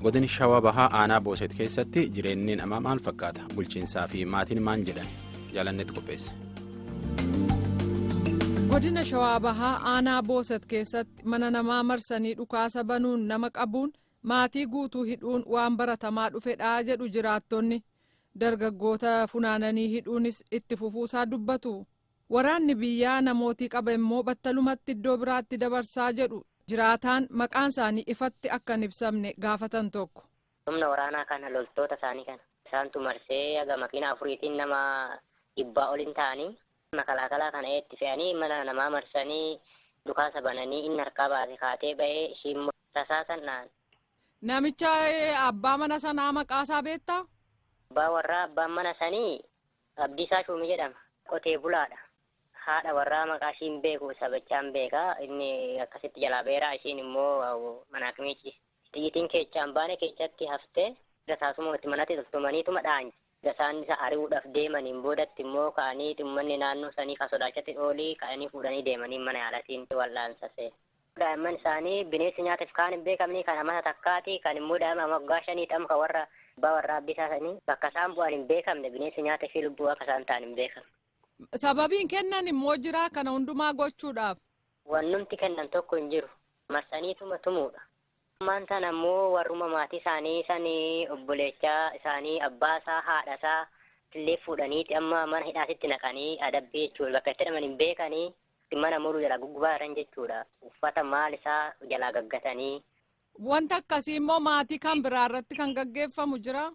godina shawaa bahaa aanaa booset keessatti jireenyi namaa maal fakkaata bulchiinsaa fi maatiin maal jedhan jaalannetti qopheesse. godina shawaa bahaa aanaa booset keessatti mana namaa marsanii dhukaasa banuun nama qabuun maatii guutuu hidhuun waan baratamaa dhufedhaa jedhu jiraattonni dargaggoota funaananii hidhuunis itti fufuusaa dubbatu. waraanni biyyaa namootii qaba immoo battalumatti iddoo biraatti dabarsaa jedhu jiraataan maqaan isaanii ifatti akka hin ibsamne gaafatan tokko. humna waraanaa kana loltoota isaanii kana isaantu marsee aga makiina afuriitiin nama 100 oliin ta'anii makalaakalaa kana itti fe'anii mana namaa marsanii dhukaasa bananii inni harkaa baase kaatee ba'ee isheen tasaasan naan. Namicha abbaa mana sanaa maqaasaa beektaa? Abbaa warraa abbaan mana sanii Abdiisaa Shuumii jedhama. Qotee bulaadha. Haadha warraa maqaa ishiin beeku sabachaan beekaa inni akkasitti jalaa beeraa ishiin immoo mana akimiichi. Xiyyitiin keechaan baane keechatti haftee gasaasuma itti manatti toltumaniituma dhaanyi. Gasaan isa ari'uudhaaf deemaniin boodatti immoo ka'anii uummanni naannoo sanii kan sodaachatti oolii ka'anii fuudhanii deemanii mana yaalatiin wal'aansasee. Daa'imman isaanii bineensi nyaataaf kaan hin beekamne kan amata takkaati kan immoo daa'ima waggaa 5 kan warra abbaa warraa abbisaa sanii bakka isaan bu'an hin beekamne bineensi nyaata fi lubbuu akka isaan ta'an hin beekamne. Sababiin kennan immoo jira kana hundumaa gochuudhaaf. Wannumti kennan tokko hin jiru marsaniituma tumuudha. Ammaan sana immoo warruma maatii isaanii sanii obboleechaa isaanii abbaasaa haadhasaa illee fuudhaniiti amma mana hidhaasitti naqanii adabbii jechuudha bakka itti hidhaman hin beekanii mana muruu jala guggubaaran jechuudha uffata maal isaa jalaa gaggatanii. Wanta akkasii immoo maatii kan biraa irratti kan gaggeeffamu jira.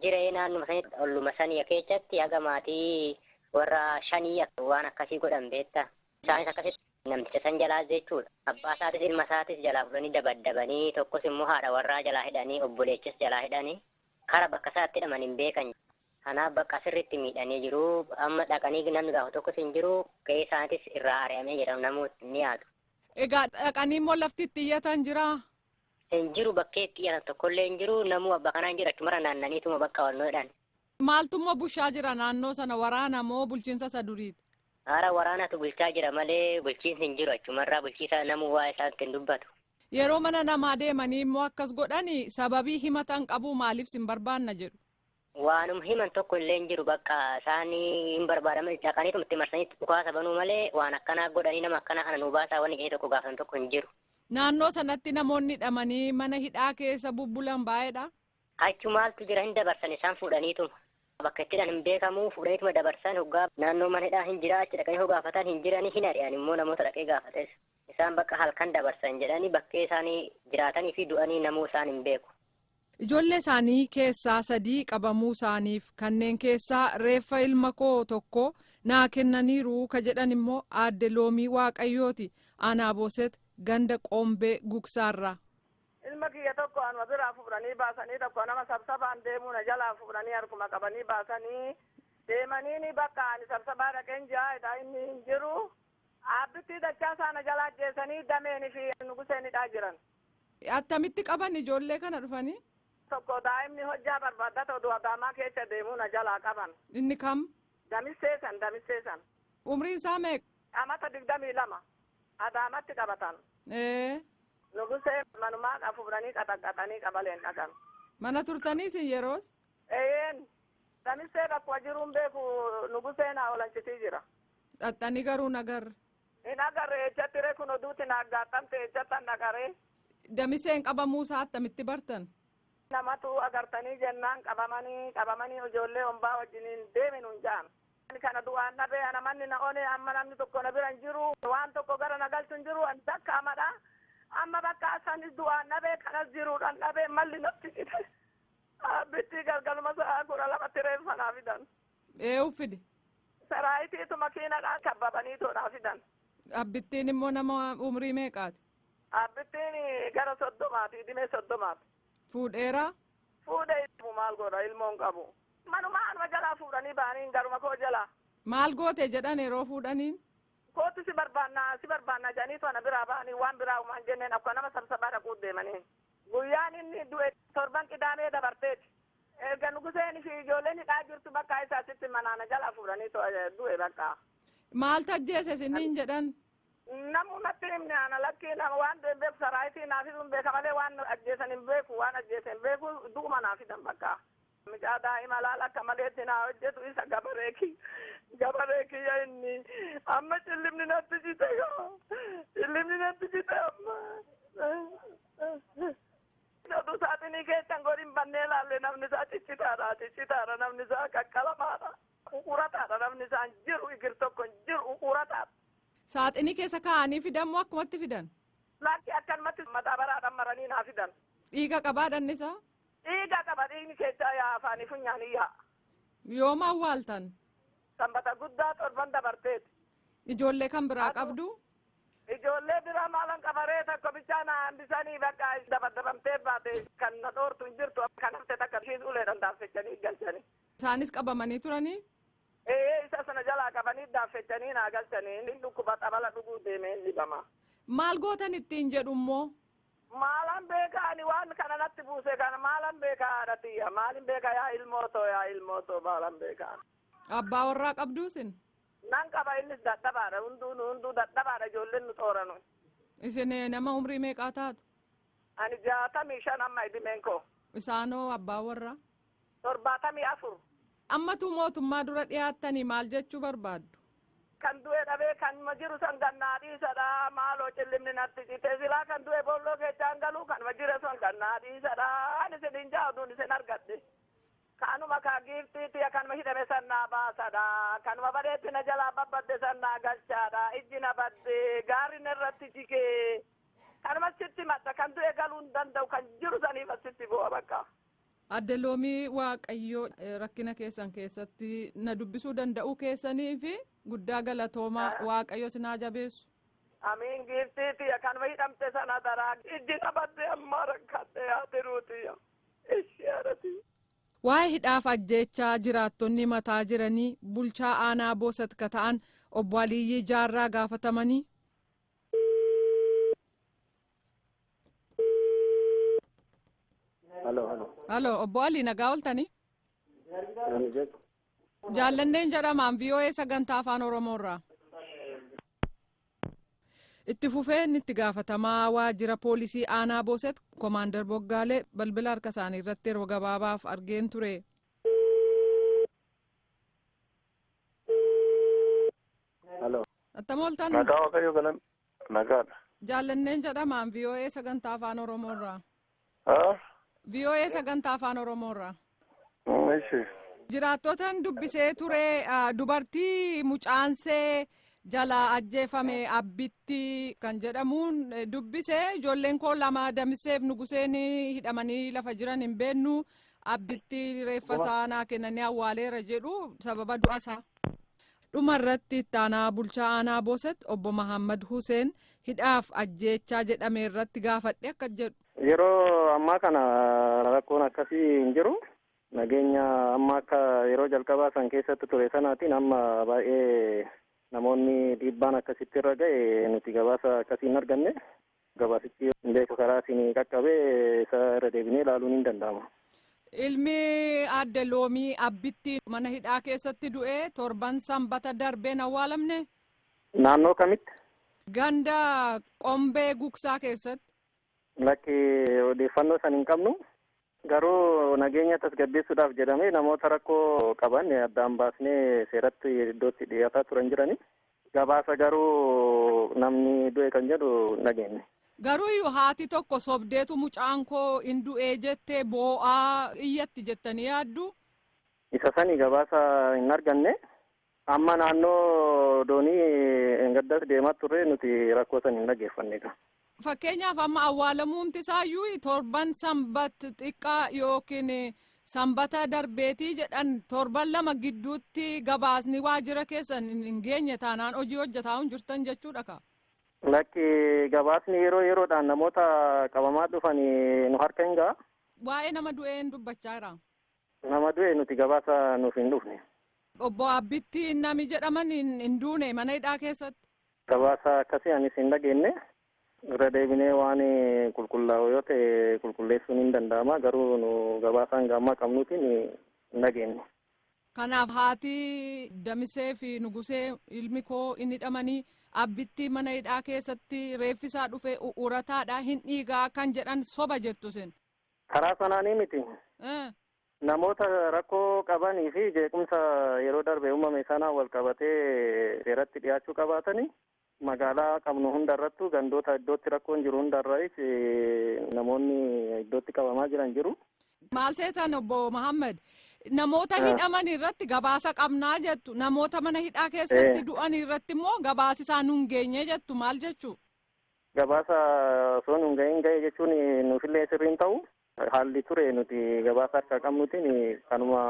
Jiree naannuma sanii olluma sanii keessatti haga maatii warra 5 waan akkasii godhan beektaa. Isaanis akkasitti namticha san jalaa jechuudha. Abbaa isaatis ilma isaatis jalaa fudhanii dabaddabanii tokkos immoo haadha warraa jalaa hidhanii obboleechis jalaa hidhanii kara bakka isaatti hidhaman hin beekan. Kanaaf bakka sirriitti miidhanii jiru. Amma dhaqanii namni gaafa tokkos hin jiru. Gahee isaanis irraa ari'amee jedhamu namooti ni yaadu. Egaa dhaqanii immoo lafti itti iyyatan jiraa? Hin jiru bakkee itti iyyatan tokkollee hin jiru. Namuu abba kanaan jira achumara naannaniituma bakka walnoodhaan. Maaltummaa bushaa jira naannoo sana waraana moo bulchiinsa isa duriiti? Haara waraanatu bulchaa jira malee bulchiinsi hin jiru achumarraa bulchiisa namuu waa isaatti hin dubbatu. Yeroo mana namaa deemanii immoo akkas godhanii sababii himatan qabu maaliif sin barbaanna jedhu? Waanum himan tokko illee hin jiru bakka isaanii hin barbaadaman dhaqaniitu itti marsanii dhukaasa banuu malee waan akkanaa godhanii nama akkanaa kana nuu baasaa wanni gahee tokko gaafatan tokko hin jiru. Naannoo sanatti namoonni hidhamanii mana hidhaa keessa bubbulan baay'eedha. Achi maaltu jira hin dabarsan isaan fuudhaniituma. Bakka itti hin beekamu fuudhaniituma dabarsan hoggaa naannoo mana hidhaa hin jira achi dhaqanii gaafatan hin jiranii hin ari'an immoo namoota dhaqee gaafates. Isaan bakka halkan dabarsan jedhanii bakkee isaanii jiraatanii fi du'anii namuu isaan hin beeku. Ijoollee isaanii keessaa 3 qabamuu isaaniif kanneen keessaa reeffa ilma koo tokko naa kennaniiru ka jedhan immoo aadde Loomii Waaqayyooti aanaa Booset ganda Qombee Gugsaarraa. Ilma kiyya tokko anuma biraa fuudhanii baasanii tokko nama sabsabaan deemuu na jalaa fuudhanii harkuma qabanii baasanii deemanii bakka ani sabsabaa dhaqeen jaa'edha inni hin jiru. Aabbitti dachaa isaana jalaa geessanii dameenii fi nuguseenidhaa jiran. Attamitti qaban ijoollee kana dhufanii? Tokko daa'imni hojjaa barbaaddata oduu adaamaa keessa deemuu na jalaa qaban. Inni kam? Damisseesan. Umriin isaa meeqa? Amata 22. Adaamatti qabatan. Nugusee manumaa fuudhanii qaxaqaxanii qabaleen dhaqan. Mana turtanii sin yeroos? Damissee bakka jiruun beeku nugusee naa olanchitii jira. Xaxxanii garuu nagarre. Hin agarre ejjatti reekun oduutti naaggaattamte ejjattan nagaree. Damiseen qabamuu isaa attamitti bartan? Namatu agartanii jennaan qabamanii ijoollee hombaa wajjiniin deeminu hin jaan. Kana du'aan dhabee ana manni na one amma namni tokko na bira hin jiru waan tokko gara na galchu hin jiru ani takka amadha amma bakka asanis du'aan dhabee kanas jiruudhaan dhabee malli natti fide. Abbitti galgaluma sa'a 12 reeffa naa fidan. Eewu fide? Saraayitiitu makiinadhaan kabbabanii toodhaa fidan. Abbittiin immoo nama umrii meeqaati? Abbittiin gara 30 dhimee 30. Fuudheeraa? Fuudhee maal godha ilmoon qabu. Manuma anuma jalaa fuudhanii baanii garuma koo jalaa. Maal goote jedhan yeroo fuudhaniin? Kootu si barbaanna jedhanii toona biraa ba'anii waan biraa uumaan jenneen akka nama sabsabaa dhaquut deemanii. Guyyaan inni du'e torban qidaamee dabarteeti. Erga nuguseen fi ijoolleen hidhaa jirtu bakka isaasitti manaana jalaa fuudhanii du'e bakka. Maal tajjeese isiniin jedhan? Namu natti himne ana lakkii nama waan beeku saraayitii naaf hidhuun beeka malee waan ajjeesan hin beeku waan ajjeesan hin beeku du'uma naaf hidhan bakka. Mucaa daa'ima laala akka maleetti naa hojjetu isa gabareeki inni amma cillimni natti jite amma. Oduu saaxinii keessan godhin bannee laalle namni isaa ciccitaadha namni isaa qaqqalamaadha uqurataadha namni isaa hin jiru igir tokko hin jiru uqurataadha. Saaxinii keessa kaa'anii fidan moo akkumatti fidan? Lakki akkanumatti mataa baraadhaan maranii naa fidan. Dhiiga qabaa dhannisaa? Dhiiga qaba dhiigni keessaa yaa afaanii funyaanii yaa. Yooma awwaaltan? Sanbata guddaa torban dabarteeti. Ijoollee kan biraa qabdu? Ijoollee biraa maalan qabaree tokko bichaa na hambisanii bakka dabadabamtee baate kan na dhoortu hin jirtu kan hafte takka ishiin uleedhaan daaffechanii galchanii. Isaanis qabamanii turanii? Isa sana jalaa qabanii daaffechanii naa galchanii inni dhukkuba xabala dhuguu deemee hin dhibama. Maal gootan ittiin jedhu immoo? Maalan beekaa ani waan kana natti buuse kana maalan beekaa haadhatiyya maalin beekaa yaa ilmootoo maalan beekaa. Abbaa warraa qabduusin? Nan qaba innis dadhabaadha hunduu dadhabaadha ijoolleen nu xooranu. Isin nama umrii meeqaa taatu? Ani 65 amma idimeen koo. Isaanoo abbaa warraa? 74. Ammatu mootummaa dura dhiyaattanii maal jechuu barbaaddu? Kan du'e dhabee kan ma jiru san gannaa dhiisadha maaloo cillimni natti cite silaa kan du'e boolloo keechaan galuu kan ma jire son gannaa dhiisadha ani isin jaaduun isin argadhe. Kanuma kaa giiftiiti kanuma hidhame sannaa baasadha kanuma badeetti na jalaa babbadde sannaa galchaadha ijji na badde gaarri irratti jigee kanuma sitti madda kan du'e galuu hin danda'u kan jiru saniif asitti bu'a bakka. Adde Loomii Waaqayyoo rakkina keessan keessatti na dubbisuu danda'uu keessanii fi guddaa galatoomaa Waaqayyo sinaa jabeessu. Amiin giiftiiti kanuma hidhamte sana daraa ijji na badde amma rakkadhe yaatiruuti ishee haadhati. Waa'ee hidhaaf ajjeechaa jiraattonni mataa jiranii bulchaa aanaa Boosat ka ta'an obbo Aliyyii Jaarraa gaafatamanii. Halo obbo Alii nagaa ooltanii? Jaallanneen jedhamaan VOA sagantaa afaan Oromoorraa. Itti fufeen itti gaafatamaa waajjira poolisii aanaa Booset Komaandar Boggaalee balbila harka isaanii irratti yeroo gabaabaaf argeen ture. Attam ooltan? Nagaa Waaqayyo galan nagaadha. Jaallanneen jedhamaan VOA sagantaa afaan Oromoorraa. VOA sagantaa afaan Oromoorraa. Jiraattotaan dubbisee ture dubartii mucaansee jalaa ajjeefame abbitti kan jedhamuun dubbisee ijoolleen koo lama Damiseef Nuguseen hidhamanii lafa jiran hin beennu abbitti reeffa isaanaa kennanii awwaaleera jedhu sababa du'asaa. Dhumarratti ittaanaa bulchaa aanaa Booset obbo Mahammad Huseen hidhaaf ajjeechaa jedhame irratti gaafadhe akka jedhu. Yeroo ammaa kana rakkoon akkasii hin jiru. Nageenya amma akka yeroo jalqabaa san keessatti ture sanaatiin amma baay'ee namoonni dhiibbaan akkasitti irra ga'e nuti gabaasa akkasii hin arganne. Gabaasichi hin beeku karaa isin qaqqabee isa irra deebinee ilaaluun hin danda'ama. Ilmi Adde Loomii abbitti mana hidhaa keessatti du'e torban sanbata darbeen awwaalamne. Naannoo kamitti? Ganda Qombee Gugsaa keessatti. Lakki odeeffannoo san hin qabnu. Garuu nageenya tasgabbeessuudhaaf jedhamee namoota rakkoo qaban addaan baasnee seeratti iddootti dhiyaataa turan jirani. Gabaasa garuu namni du'e kan jedhu nageenye. Garuu haati tokko sobdeetu mucaan koo hin du'ee jettee boo'aa iyyatti jettanii yaaddu? Isa sani gabaasa hin arganne. Amma naannoo doonii gaddas deemaa turre nuti rakkoo san hin dhaggeeffanne. Fakkeenyaaf amma awwaalamuun isaayyuu torban sanbata xiqqaa yookiin sanbata darbeetii jedhan torban lama gidduutti gabaasni waajjira keessan hin geenye taanaan hojii hojjetaa hin jirtan jechuudha ka. Lakki gabaasni yeroodhaan namoota qabamaa dhufanii nu harka hin ga'a. Waa'ee nama du'een dubbachaa jira. Nama du'e nuti gabaasa nuuf hin dhufne. Obbo Abbitti nami jedhaman hin duune mana hidhaa keessatti. Gabaasa akkasii anis hin dhageenye. Irra deebinee waan qulqullaa'u yoo ta'e qulqulleessuun hin danda'ama garuu nu gabaasaan gaammaa qabnuutiin hin dhageenye. Kanaaf haati Damisee fi Nugusee ilmi koo inni hidhamanii abbitti mana hidhaa keessatti reeffisaa dhufe urataadha hin dhiigaa kan jedhan soba jettu sin. Karaa sanaanii miti. Namoota rakkoo qabanii fi jeequmsa yeroo darbe uumame sana wal qabatee seeratti dhiyaachuu qabaatanii magaalaa qabnu hundarrattu gandoota iddootti rakkoon jiru hundarraayis namoonni iddootti qabamaa jiran jiru. Maal seetan obbo Mahammad namoota hidhaman irratti gabaasa qabnaa jettu namoota mana hidhaa keessatti du'an irratti immoo gabaasi isaan nun geenye jettu maal jechuu? Gabaasa osoo nun ga'e jechuun nuufillee sirriin ta'u. Haalli ture nuti gabaasa harkaa qabnutiin kanuma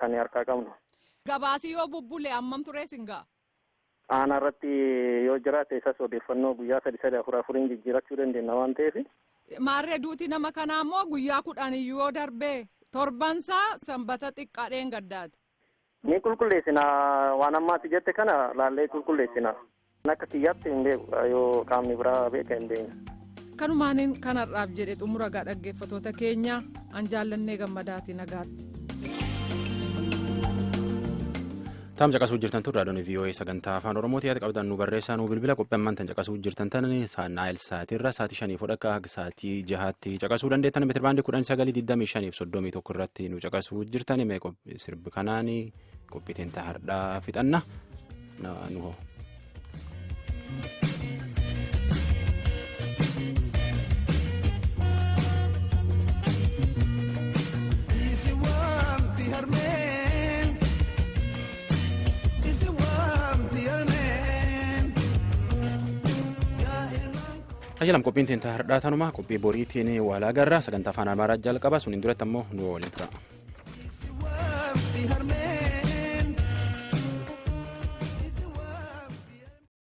kan harkaa qabnu. Gabaasi yoo bubbule hammam ture singaa? Aanaa irratti yoo jiraate isas odeeffannoo guyyaa 3-4 jijjiirachuu dandeenya waan ta'eef. Maarree duuti nama kanaa immoo guyyaa 10 yoo darbee torbansaa sanbata xiqqaadheen gaddaati. Ni qulqulleessina waan ammaatti jette kana laallee qulqulleessina. Akka kiyyaatti hin beeku yoo qaamni biraa beeka hin beekne. Kanumaaniin kanarraaf jedhe xumura gaa dhaggeeffatoota keenya an jaallannee gammadaati nagaatti. Taam caqasuu jirtan tun raadiyoon VOA sagantaa afaan Oromooti yaada qabdan nu barreessaa nu bilbila qophii ammaan tan caqasuu jirtan tan naayil sa'aatirra sa'aatii 5 fudhakka haga sa'aatii 6tti caqasuu dandeettan meetira baandii 1925 fi 31 irratti nu caqasuu jirtan mee sirbi kanaan qophiitiin tahardhaa fixanna nu hoo. Ajalam qophiin tiin tahardhaa tanuma qophii boriitiin wal agarra sagantaa afaan Amaaraa jalqaba suniin duratti ammoo nu waliin tura.